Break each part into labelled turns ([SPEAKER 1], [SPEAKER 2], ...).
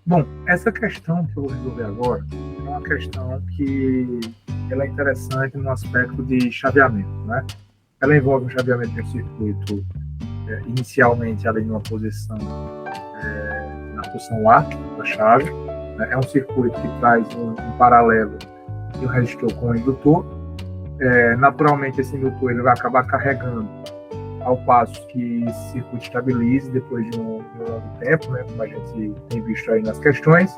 [SPEAKER 1] Bom, essa questão que eu vou resolver agora é uma questão que ela é interessante no aspecto de chaveamento, né? Ela envolve um chaveamento de um circuito inicialmente ali numa posição, na posição A da chave, né? É um circuito que traz um paralelo e um resistor com o indutor. Naturalmente, esse indutor ele vai acabar carregando ao passo que esse circuito estabilize depois de um longo tempo, né? Como a gente tem visto aí nas questões.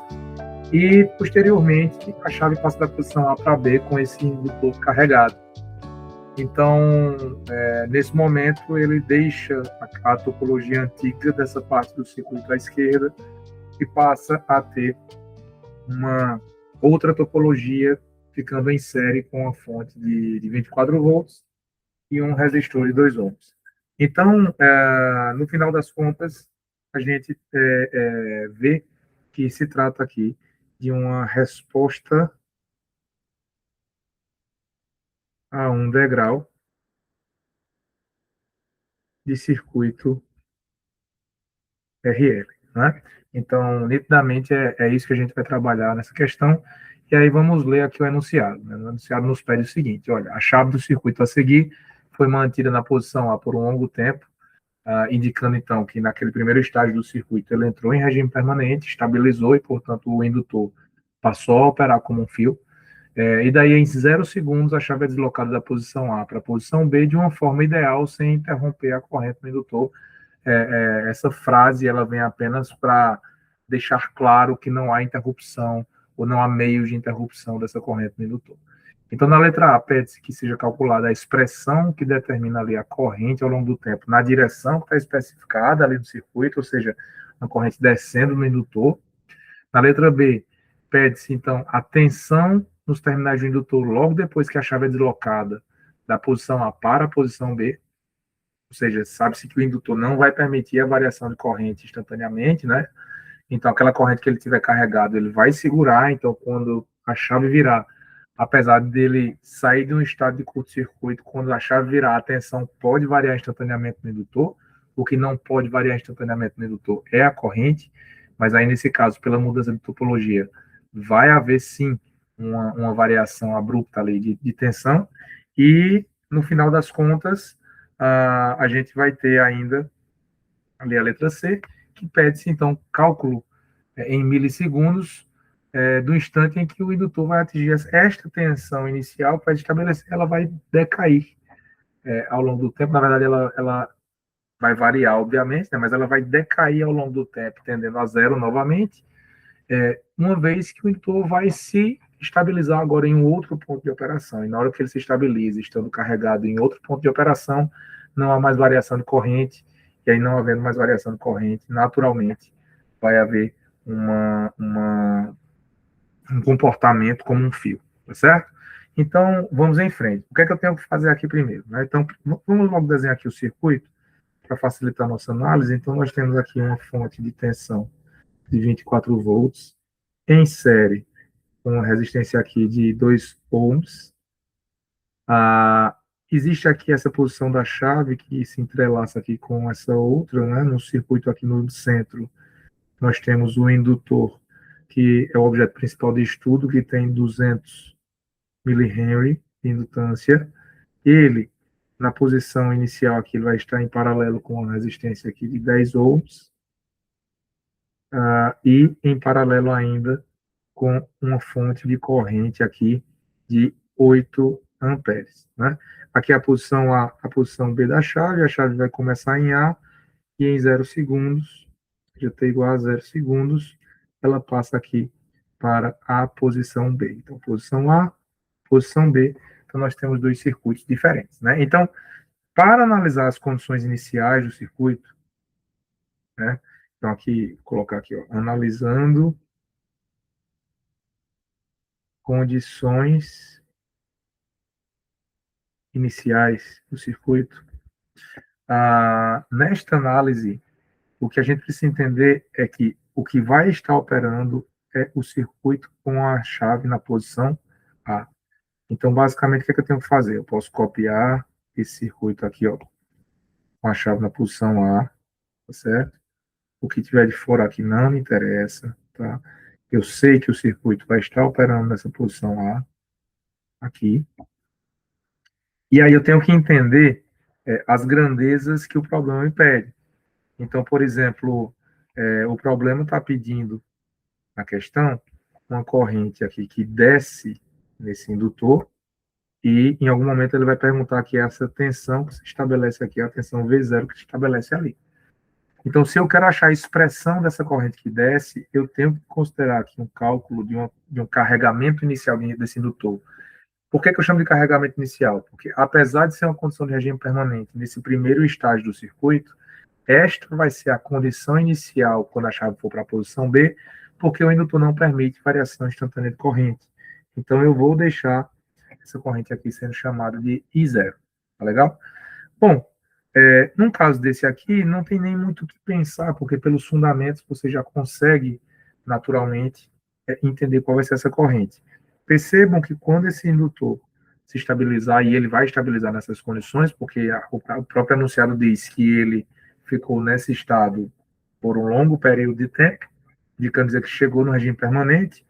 [SPEAKER 1] E, posteriormente, a chave passa da posição A para B com esse indutor carregado. Então, nesse momento, ele deixa a topologia antiga dessa parte do circuito à esquerda e passa a ter uma outra topologia ficando em série com a fonte de 24 volts e um resistor de 2 ohms. Então, no final das contas, a gente vê que se trata aqui de uma resposta a um degrau de circuito RL, né? Então, nitidamente, é isso que a gente vai trabalhar nessa questão. E aí vamos ler aqui o enunciado, né? O enunciado nos pede o seguinte: olha, a chave do circuito a seguir foi mantida na posição A por um longo tempo, indicando então que naquele primeiro estágio do circuito ele entrou em regime permanente, estabilizou e, portanto, o indutor passou a operar como um fio. E daí, em 0 segundos, a chave é deslocada da posição A para a posição B de uma forma ideal, sem interromper a corrente no indutor. Essa frase ela vem apenas para deixar claro que não há interrupção ou não há meios de interrupção dessa corrente no indutor. Então, na letra A, pede-se que seja calculada a expressão que determina ali a corrente ao longo do tempo, na direção que está especificada ali no circuito, ou seja, uma corrente descendo no indutor. Na letra B, pede-se, então, a tensão nos terminais do indutor logo depois que a chave é deslocada da posição A para a posição B, ou seja, sabe-se que o indutor não vai permitir a variação de corrente instantaneamente, né? Então, aquela corrente que ele tiver carregado, ele vai segurar. Então, quando a chave virar, apesar dele sair de um estado de curto-circuito, quando a chave virar, a tensão pode variar instantaneamente no indutor. O que não pode variar instantaneamente no indutor é a corrente, mas aí, nesse caso, pela mudança de topologia, vai haver sim uma variação abrupta ali de tensão. E, no final das contas, a gente vai ter ainda ali a letra C, que pede-se, então, cálculo em milissegundos do instante em que o indutor vai atingir esta tensão inicial para estabelecer, ela vai decair ao longo do tempo. Na verdade, ela vai variar, obviamente, né, mas ela vai decair ao longo do tempo, tendendo a zero novamente, uma vez que o indutor vai se estabilizar agora em um outro ponto de operação. E na hora que ele se estabiliza, estando carregado em outro ponto de operação, não há mais variação de corrente, e aí não havendo mais variação de corrente, naturalmente vai haver um comportamento como um fio, tá certo? Então, vamos em frente. O que é que eu tenho que fazer aqui primeiro? Né? Então, vamos logo desenhar aqui o circuito para facilitar a nossa análise. Então, nós temos aqui uma fonte de tensão de 24 volts em série com uma resistência aqui de 2 ohms. Existe aqui essa posição da chave que se entrelaça aqui com essa outra, né? No circuito aqui no centro, nós temos o indutor, que é o objeto principal de estudo, que tem 200 mH de indutância. Ele, na posição inicial aqui, ele vai estar em paralelo com a resistência aqui de 10 ohms, e em paralelo ainda com uma fonte de corrente aqui de 8 amperes, né? Aqui a posição A, a posição B da chave, a chave vai começar em A, e em 0 segundos, já está igual a 0 segundos, ela passa aqui para a posição B. Então, posição A, posição B, então nós temos dois circuitos diferentes, né? Então, para analisar as condições iniciais do circuito, né? Então, aqui, vou colocar aqui, ó, analisando condições iniciais do circuito. Nesta análise, o que a gente precisa entender é que o que vai estar operando é o circuito com a chave na posição A. Então, basicamente, o que é que eu tenho que fazer? Eu posso copiar esse circuito aqui, ó, com a chave na posição A, tá certo? O que tiver de fora aqui não me interessa, tá? Eu sei que o circuito vai estar operando nessa posição A, aqui, e aí eu tenho que entender as grandezas que o problema me pede. Então, por exemplo, o problema está pedindo na questão uma corrente aqui que desce nesse indutor, e em algum momento ele vai perguntar que essa tensão que se estabelece aqui é a tensão V0 que se estabelece ali. Então, se eu quero achar a expressão dessa corrente que desce, eu tenho que considerar aqui um cálculo de um carregamento inicial desse indutor. Por que eu chamo de carregamento inicial? Porque, apesar de ser uma condição de regime permanente nesse primeiro estágio do circuito, esta vai ser a condição inicial quando a chave for para a posição B, porque o indutor não permite variação instantânea de corrente. Então, eu vou deixar essa corrente aqui sendo chamada de I0. Tá legal? Bom, num caso desse aqui, não tem nem muito o que pensar, porque pelos fundamentos você já consegue, naturalmente, entender qual vai ser essa corrente. Percebam que quando esse indutor se estabilizar, e ele vai estabilizar nessas condições, porque o próprio enunciado diz que ele ficou nesse estado por um longo período de tempo, indicando dizer que chegou no regime permanente,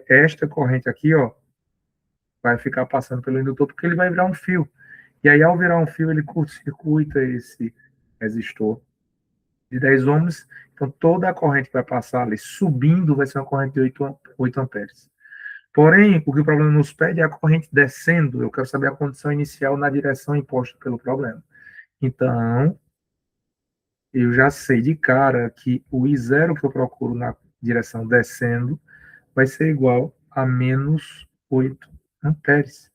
[SPEAKER 1] esta corrente aqui, ó, vai ficar passando pelo indutor, porque ele vai virar um fio. E aí, ao virar um fio, ele curto-circuita esse resistor de 10 ohms. Então, toda a corrente que vai passar ali subindo vai ser uma corrente de 8 amperes. Porém, o que o problema nos pede é a corrente descendo. Eu quero saber a condição inicial na direção imposta pelo problema. Então, eu já sei de cara que o I0 que eu procuro na direção descendo vai ser igual a menos 8 amperes.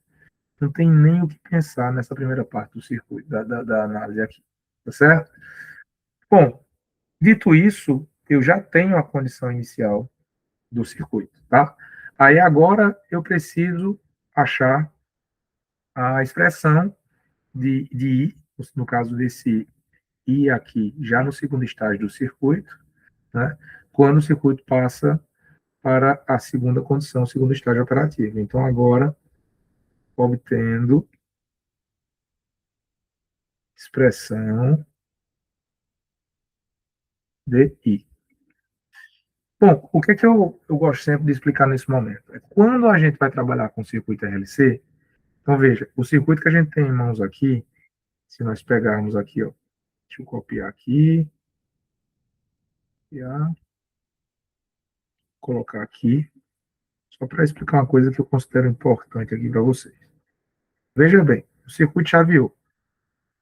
[SPEAKER 1] Não tem nem o que pensar nessa primeira parte do circuito, da análise aqui. Tá certo? Bom, dito isso, eu já tenho a condição inicial do circuito, tá? Aí agora eu preciso achar a expressão de I, no caso desse I aqui, já no segundo estágio do circuito, né? Quando o circuito passa para a segunda condição, o segundo estágio operativo. Então, agora, obtendo expressão de I. Bom, o que, que eu gosto sempre de explicar nesse momento? Quando a gente vai trabalhar com o circuito RLC, então veja, o circuito que a gente tem em mãos aqui, se nós pegarmos aqui, ó, deixa eu copiar aqui, copiar, colocar aqui, só para explicar uma coisa que eu considero importante aqui para vocês. Veja bem, o circuito chaveou,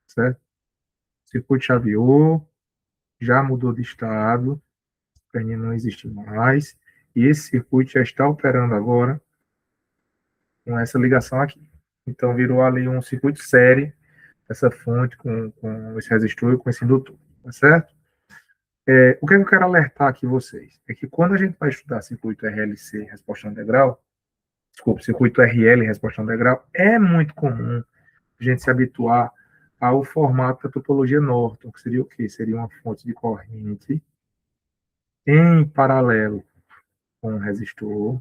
[SPEAKER 1] certo? O circuito chaveou, já mudou de estado, a perninha não existe mais, e esse circuito já está operando agora com essa ligação aqui. Então, virou ali um circuito série, essa fonte com esse resistor e com esse indutor, tá certo? O que eu quero alertar aqui vocês é que quando a gente vai estudar circuito RLC, resposta integral, desculpa, circuito RL, resposta integral, é muito comum a gente se habituar ao formato da topologia Norton, que seria o quê? Seria uma fonte de corrente em paralelo com o resistor,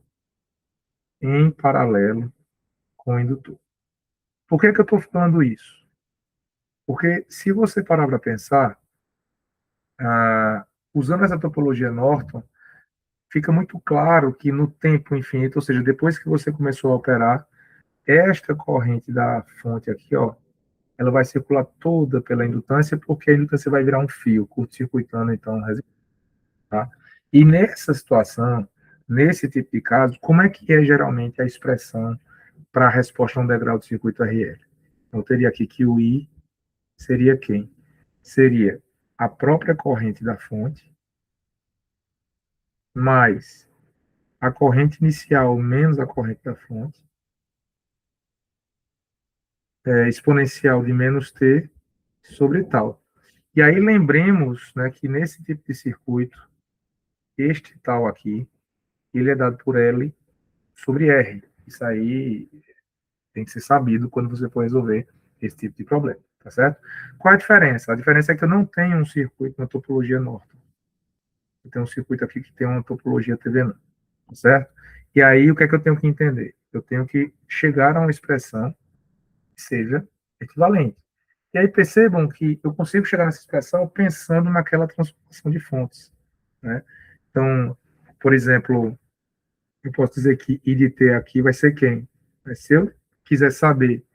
[SPEAKER 1] em paralelo com o indutor. Por que eu estou falando isso? Porque se você parar para pensar, usando essa topologia Norton, fica muito claro que no tempo infinito, ou seja, depois que você começou a operar, esta corrente da fonte aqui, ó, ela vai circular toda pela indutância, porque a indutância vai virar um fio, curto-circuitando, então, tá? E nessa situação, nesse tipo de caso, como é que é geralmente a expressão para a resposta a um degrau do circuito RL? Eu teria aqui que o I seria quem? Seria a própria corrente da fonte, mais a corrente inicial menos a corrente da fonte, exponencial de menos t sobre tal. E aí lembremos, né, que nesse tipo de circuito, este tal aqui, ele é dado por L sobre R. Isso aí tem que ser sabido quando você for resolver esse tipo de problema, tá certo? Qual a diferença? A diferença é que eu não tenho um circuito na topologia Norton. Eu tenho um circuito aqui que tem uma topologia TV, tá certo? E aí, o que é que eu tenho que entender? Eu tenho que chegar a uma expressão que seja equivalente. E aí percebam que eu consigo chegar nessa expressão pensando naquela transformação de fontes, né? Então, por exemplo, eu posso dizer que I de T aqui vai ser quem? Se eu quiser saber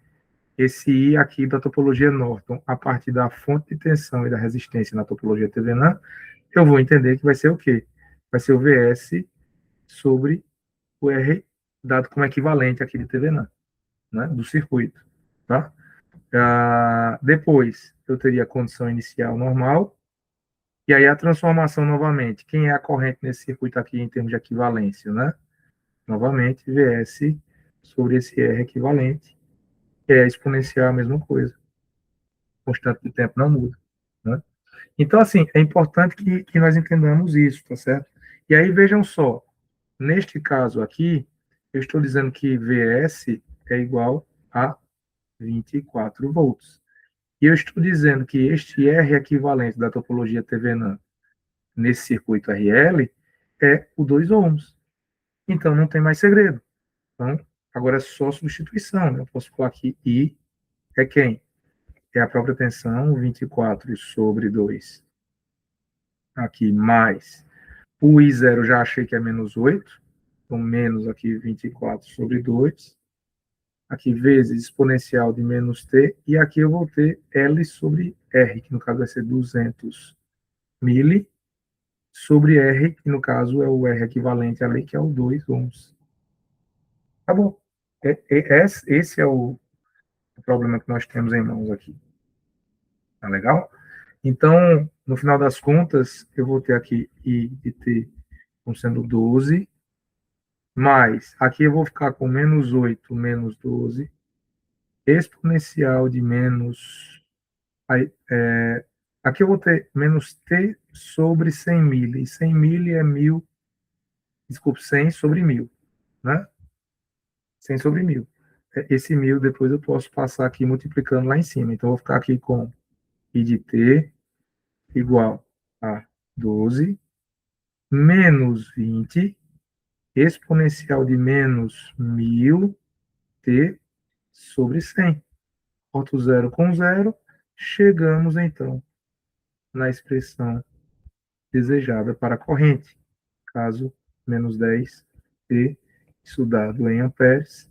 [SPEAKER 1] esse I aqui da topologia Norton, a partir da fonte de tensão e da resistência na topologia TVNAM, eu vou entender que vai ser o quê? Vai ser o VS sobre o R dado como equivalente aqui de TVNAM, né, do circuito. Tá? Depois, eu teria a condição inicial normal, e aí a transformação novamente. Quem é a corrente nesse circuito aqui em termos de equivalência? Né? Novamente, VS sobre esse R equivalente, que é exponencial a mesma coisa. Constante de tempo não muda. Né? Então, assim, é importante que nós entendamos isso, tá certo? E aí, vejam só, neste caso aqui, eu estou dizendo que VS é igual a 24 volts. E eu estou dizendo que este R equivalente da topologia TVNAM nesse circuito RL é o 2 ohms. Então, não tem mais segredo. Então, agora é só substituição. Né? Eu posso falar que I é quem? É a própria tensão, 24 sobre 2. Aqui, mais. O I0 já achei que é menos 8. Então, menos aqui 24 sobre 2. Aqui, vezes exponencial de menos T. E aqui eu vou ter L sobre R, que no caso vai ser 200 mili, sobre R, que no caso é o R equivalente ali, que é o 2 ohms. Tá bom. Esse é o problema que nós temos em mãos aqui. Tá legal? Então, no final das contas, eu vou ter aqui I de T como sendo 12, mais, aqui eu vou ficar com menos 8 menos 12, exponencial de menos... Aí, aqui eu vou ter menos T sobre 100 mil, e 100 mil é 1000, desculpe, 100 sobre 1000, né? 100 sobre 1000. Esse 1000 depois eu posso passar aqui multiplicando lá em cima. Então, eu vou ficar aqui com I de T igual a 12 menos 20 exponencial de menos 1000 T sobre 100. Corto zero com zero. Chegamos, então, na expressão desejada para a corrente. Caso menos 10 T, isso dado em amperes,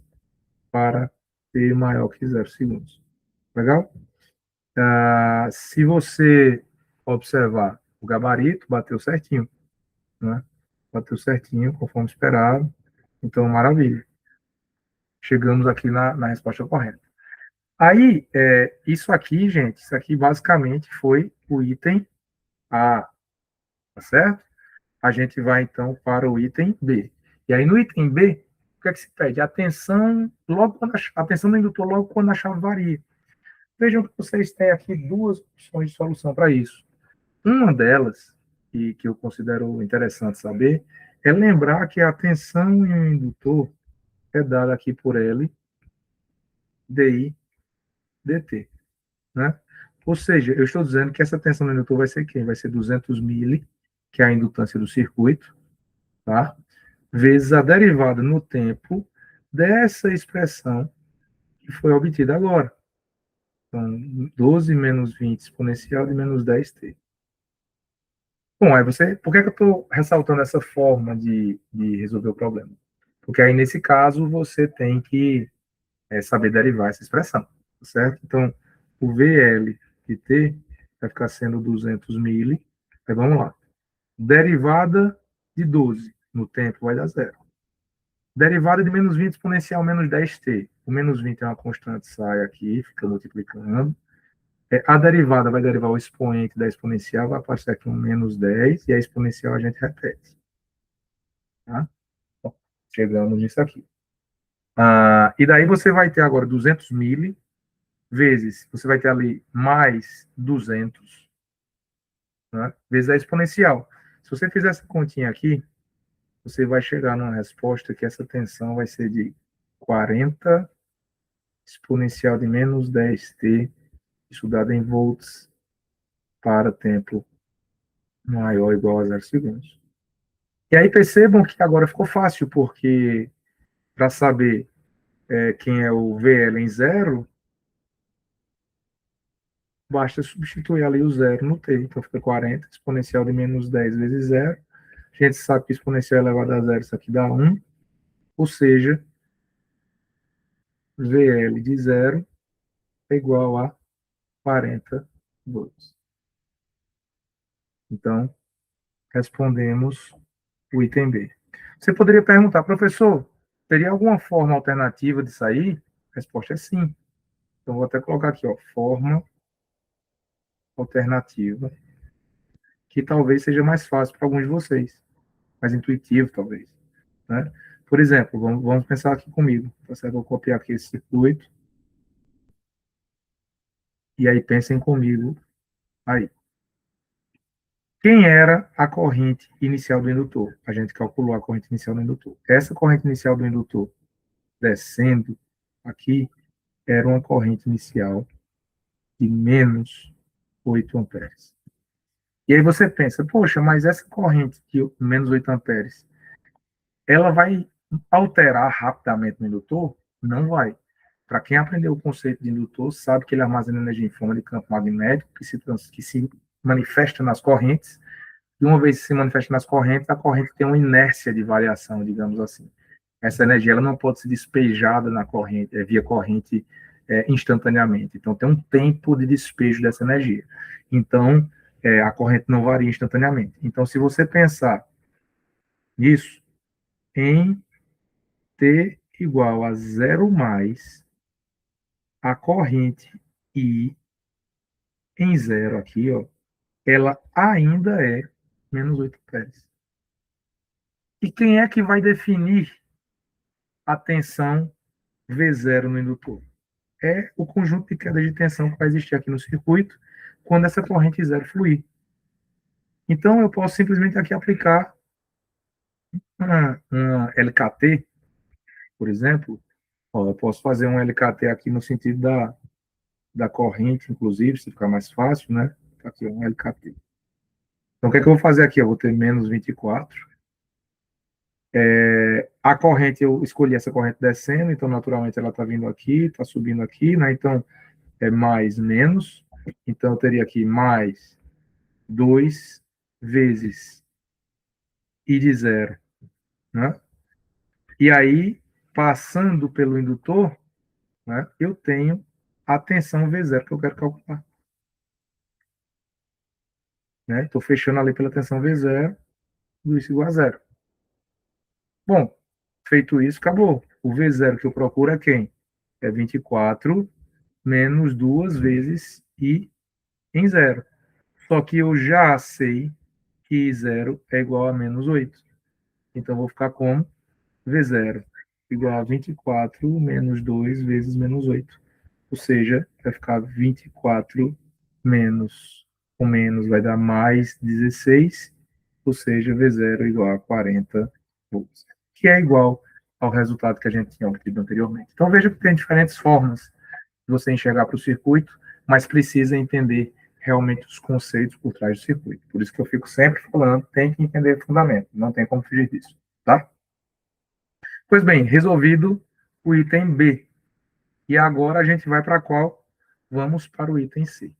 [SPEAKER 1] para T maior que 0 segundos. Legal? Se você observar o gabarito, bateu certinho, né? Bateu certinho, conforme esperado. Então, maravilha. Chegamos aqui na resposta correta. Aí, isso aqui, gente, isso aqui basicamente foi o item A, tá certo? A gente vai, então, para o item B. E aí, no item B, o que é que se pede? A tensão, a tensão do indutor logo quando a chave varia. Vejam que vocês têm aqui duas opções de solução para isso. Uma delas, e que eu considero interessante saber, é lembrar que a tensão em um indutor é dada aqui por L, DI, DT. Né? Ou seja, eu estou dizendo que essa tensão do indutor vai ser quem? Vai ser 200 mili, que é a indutância do circuito, tá? Vezes a derivada no tempo dessa expressão que foi obtida agora. Então, 12 menos 20 exponencial de menos 10t. Bom, aí você, por que eu estou ressaltando essa forma de resolver o problema? Porque aí, nesse caso, você tem que saber derivar essa expressão, tá certo? Então, o VL de T vai ficar sendo 200 mili. Aí, vamos lá. Derivada de 12 no tempo vai dar zero. Derivada de menos 20 exponencial menos 10t. O menos 20 é uma constante, sai aqui, fica multiplicando. A derivada vai derivar o expoente da exponencial, vai passar aqui um menos 10, e a exponencial a gente repete. Tá? Bom, chegamos nisso aqui. E daí você vai ter agora 200 mil vezes, você vai ter ali mais 200, né, vezes a exponencial. Se você fizer essa continha aqui, você vai chegar numa resposta que essa tensão vai ser de 40 exponencial de menos 10t, isso dado em volts, para tempo maior ou igual a 0 segundos. E aí percebam que agora ficou fácil, porque para saber quem é o VL em zero, basta substituir ali o zero no t. Então fica 40 exponencial de menos 10 vezes zero, A gente sabe que exponencial elevado a zero, isso aqui dá 1, ou seja, VL de zero é igual a 40 volts. Então, respondemos o item B. Você poderia perguntar, professor, teria alguma forma alternativa de sair? A resposta é sim. Então, vou até colocar aqui, ó, forma alternativa, que talvez seja mais fácil para alguns de vocês, mais intuitivo, talvez. Né? Por exemplo, vamos pensar aqui comigo. Tá certo? Vou copiar aqui esse circuito. E aí pensem comigo aí. Quem era a corrente inicial do indutor? A gente calculou a corrente inicial do indutor. Essa corrente inicial do indutor descendo aqui era uma corrente inicial de menos 8 amperes. E aí você pensa, poxa, mas essa corrente de menos 8 amperes, ela vai alterar rapidamente no indutor? Não vai. Para quem aprendeu o conceito de indutor, sabe que ele armazena energia em forma de campo magnético que se manifesta nas correntes. E uma vez que se manifesta nas correntes, a corrente tem uma inércia de variação, digamos assim. Essa energia ela não pode ser despejada na corrente, via corrente instantaneamente. Então, tem um tempo de despejo dessa energia. Então, a corrente não varia instantaneamente. Então, se você pensar nisso, em T igual a zero mais a corrente I em zero aqui, ó, ela ainda é menos 8 amperes. E quem é que vai definir a tensão V0 no indutor? É o conjunto de queda de tensão que vai existir aqui no circuito quando essa corrente zero fluir. Então, eu posso simplesmente aqui aplicar uma LKT, por exemplo. Ó, eu posso fazer um LKT aqui no sentido da corrente, inclusive, se ficar mais fácil, né? Aqui, um LKT. Então, o que é que eu vou fazer aqui? Eu vou ter menos 24. A corrente, eu escolhi essa corrente descendo, então, naturalmente, ela está vindo aqui, está subindo aqui, né? Então, é mais menos. Então, eu teria aqui mais 2 vezes I de zero, né? E aí, passando pelo indutor, né, eu tenho a tensão V0 que eu quero calcular. Estou fechando ali pela tensão V0, tudo isso igual a zero. Bom, feito isso, acabou. O V0 que eu procuro é quem? É 24 menos 2 vezes I em zero. Só que eu já sei que I0 é igual a menos 8. Então, eu vou ficar com V0 igual a 24 menos 2 vezes menos 8. Ou seja, vai ficar 24 menos, com menos vai dar mais 16, ou seja, V0 igual a 40 volts, que é igual ao resultado que a gente tinha obtido anteriormente. Então, veja que tem diferentes formas de você enxergar para o circuito, mas precisa entender realmente os conceitos por trás do circuito. Por isso que eu fico sempre falando, tem que entender o fundamento, não tem como fugir disso, tá? Pois bem, resolvido o item B. E agora a gente vai para qual? Vamos para o item C.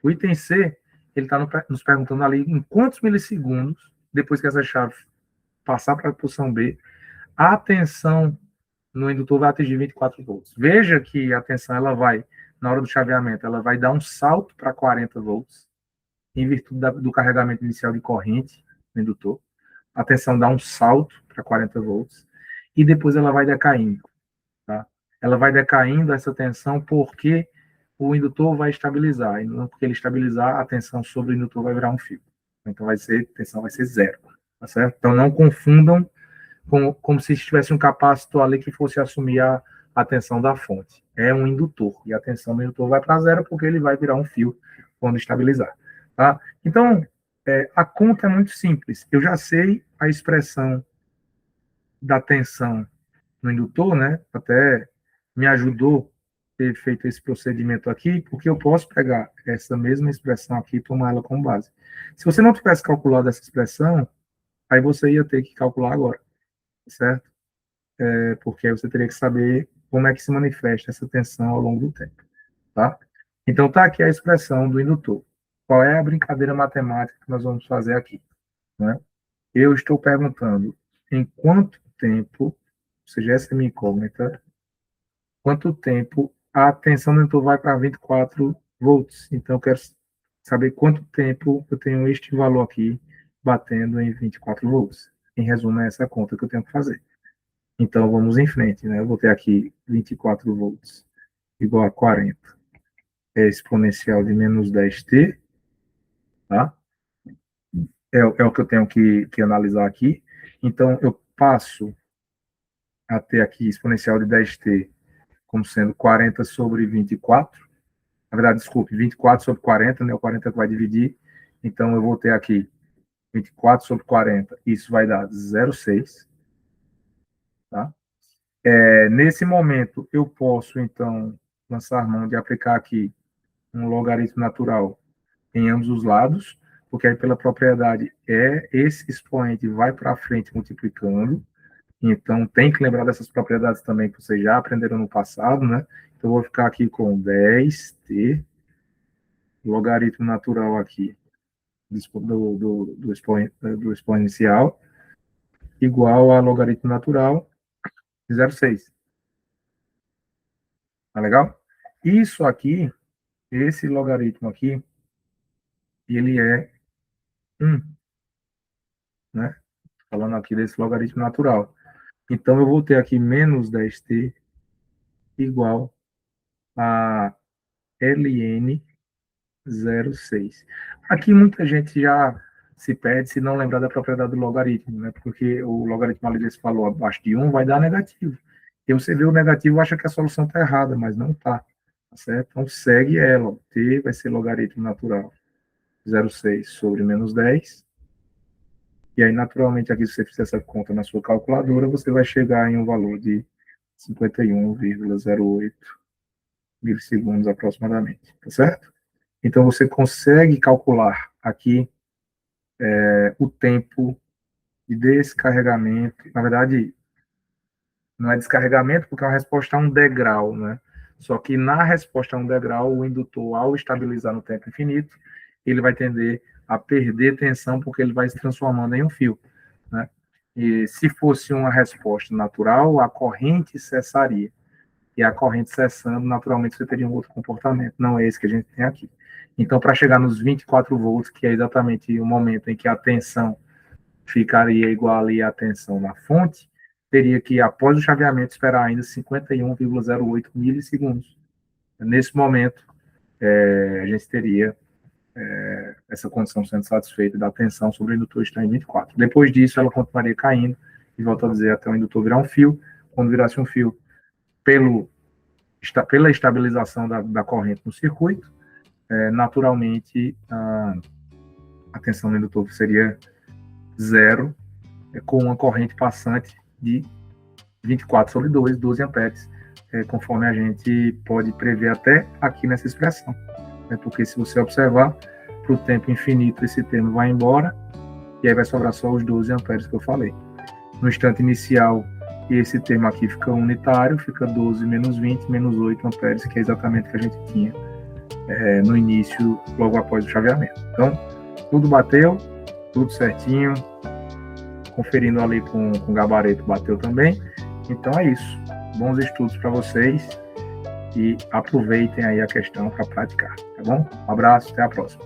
[SPEAKER 1] O item C, ele está nos perguntando ali em quantos milissegundos, depois que essa chave passar para a posição B, a tensão no indutor vai atingir 24 volts. Veja que a tensão, ela vai, na hora do chaveamento, ela vai dar um salto para 40 volts, em virtude do carregamento inicial de corrente no indutor. A tensão dá um salto para 40 volts, e depois ela vai decaindo. Tá? Ela vai decaindo essa tensão porque o indutor vai estabilizar, e não porque ele estabilizar, a tensão sobre o indutor vai virar um fio. Então a tensão vai ser zero, tá certo? Então não confundam como se tivesse um capacitor ali que fosse assumir a tensão da fonte. É um indutor, e a tensão do indutor vai para zero porque ele vai virar um fio quando estabilizar. Tá? Então, a conta é muito simples. Eu já sei a expressão da tensão no indutor, né? Até me ajudou ter feito esse procedimento aqui, porque eu posso pegar essa mesma expressão aqui e tomar ela como base. Se você não tivesse calculado essa expressão, aí você ia ter que calcular agora, certo? Porque aí você teria que saber como é que se manifesta essa tensão ao longo do tempo, tá? Então tá aqui a expressão do indutor. Qual é a brincadeira matemática que nós vamos fazer aqui, né? Eu estou perguntando em quanto tempo, ou seja, essa é a minha incógnita, quanto tempo a tensão do indutor vai para 24 volts. Então, eu quero saber quanto tempo eu tenho este valor aqui batendo em 24 volts. Em resumo, é essa conta que eu tenho que fazer. Então, vamos em frente, né? Eu vou ter aqui 24 volts igual a 40. É exponencial de menos 10t, tá? É o que eu tenho que analisar aqui. Então, eu passo a ter aqui exponencial de 10t como sendo 40 sobre 24. Na verdade, desculpe, 24 sobre 40, né? O 40 que vai dividir. Então, eu vou ter aqui 24 sobre 40. Isso vai dar 0,6. Tá? Nesse momento, eu posso, então, lançar mão de aplicar aqui um logaritmo natural em ambos os lados, porque aí, pela propriedade, esse expoente vai para frente multiplicando. Então, tem que lembrar dessas propriedades também que vocês já aprenderam no passado, né? Então, eu vou ficar aqui com 10t, logaritmo natural aqui do exponencial, igual a logaritmo natural de 0,6. Tá legal? Isso aqui, esse logaritmo aqui, ele é 1, né? Falando aqui desse logaritmo natural. Então, eu vou ter aqui menos 10t igual a ln 0,6. Aqui muita gente já se perde se não lembrar da propriedade do logaritmo, né? Porque o logaritmo ali desse valor abaixo de 1 vai dar negativo. E você vê o negativo e acha que a solução está errada, mas não está. Tá certo? Então segue ela. T vai ser logaritmo natural 0,6 sobre menos 10. E aí, naturalmente, aqui, se você fizer essa conta na sua calculadora, você vai chegar em um valor de 51,08 milissegundos aproximadamente. Tá certo? Então, você consegue calcular aqui o tempo de descarregamento. Na verdade, não é descarregamento, porque é uma resposta a um degrau, né? Só que na resposta a um degrau, o indutor, ao estabilizar no tempo infinito, ele vai tender a perder tensão, porque ele vai se transformando em um fio, né? E se fosse uma resposta natural, a corrente cessaria. E a corrente cessando, naturalmente, você teria um outro comportamento. Não é esse que a gente tem aqui. Então, para chegar nos 24 volts, que é exatamente o momento em que a tensão ficaria igual ali à tensão na fonte, teria que, após o chaveamento, esperar ainda 51,08 milissegundos. Nesse momento, a gente teria essa condição sendo satisfeita da tensão sobre o indutor estar em 24. Depois disso, ela continuaria caindo, e volto a dizer, até o indutor virar um fio. Quando virasse um fio, pela estabilização da corrente no circuito, naturalmente, a tensão do indutor seria zero, com uma corrente passante de 24 sobre 2, 12 amperes, conforme a gente pode prever até aqui nessa expressão. Porque se você observar, para o tempo infinito esse termo vai embora, e aí vai sobrar só os 12 amperes que eu falei. No instante inicial, esse termo aqui fica unitário, fica 12 menos 20, menos 8 amperes, que é exatamente o que a gente tinha no início, logo após o chaveamento. Então, tudo bateu, tudo certinho, conferindo ali com o gabarito, bateu também. Então é isso. Bons estudos para vocês e aproveitem aí a questão para praticar, tá bom? Um abraço, até a próxima.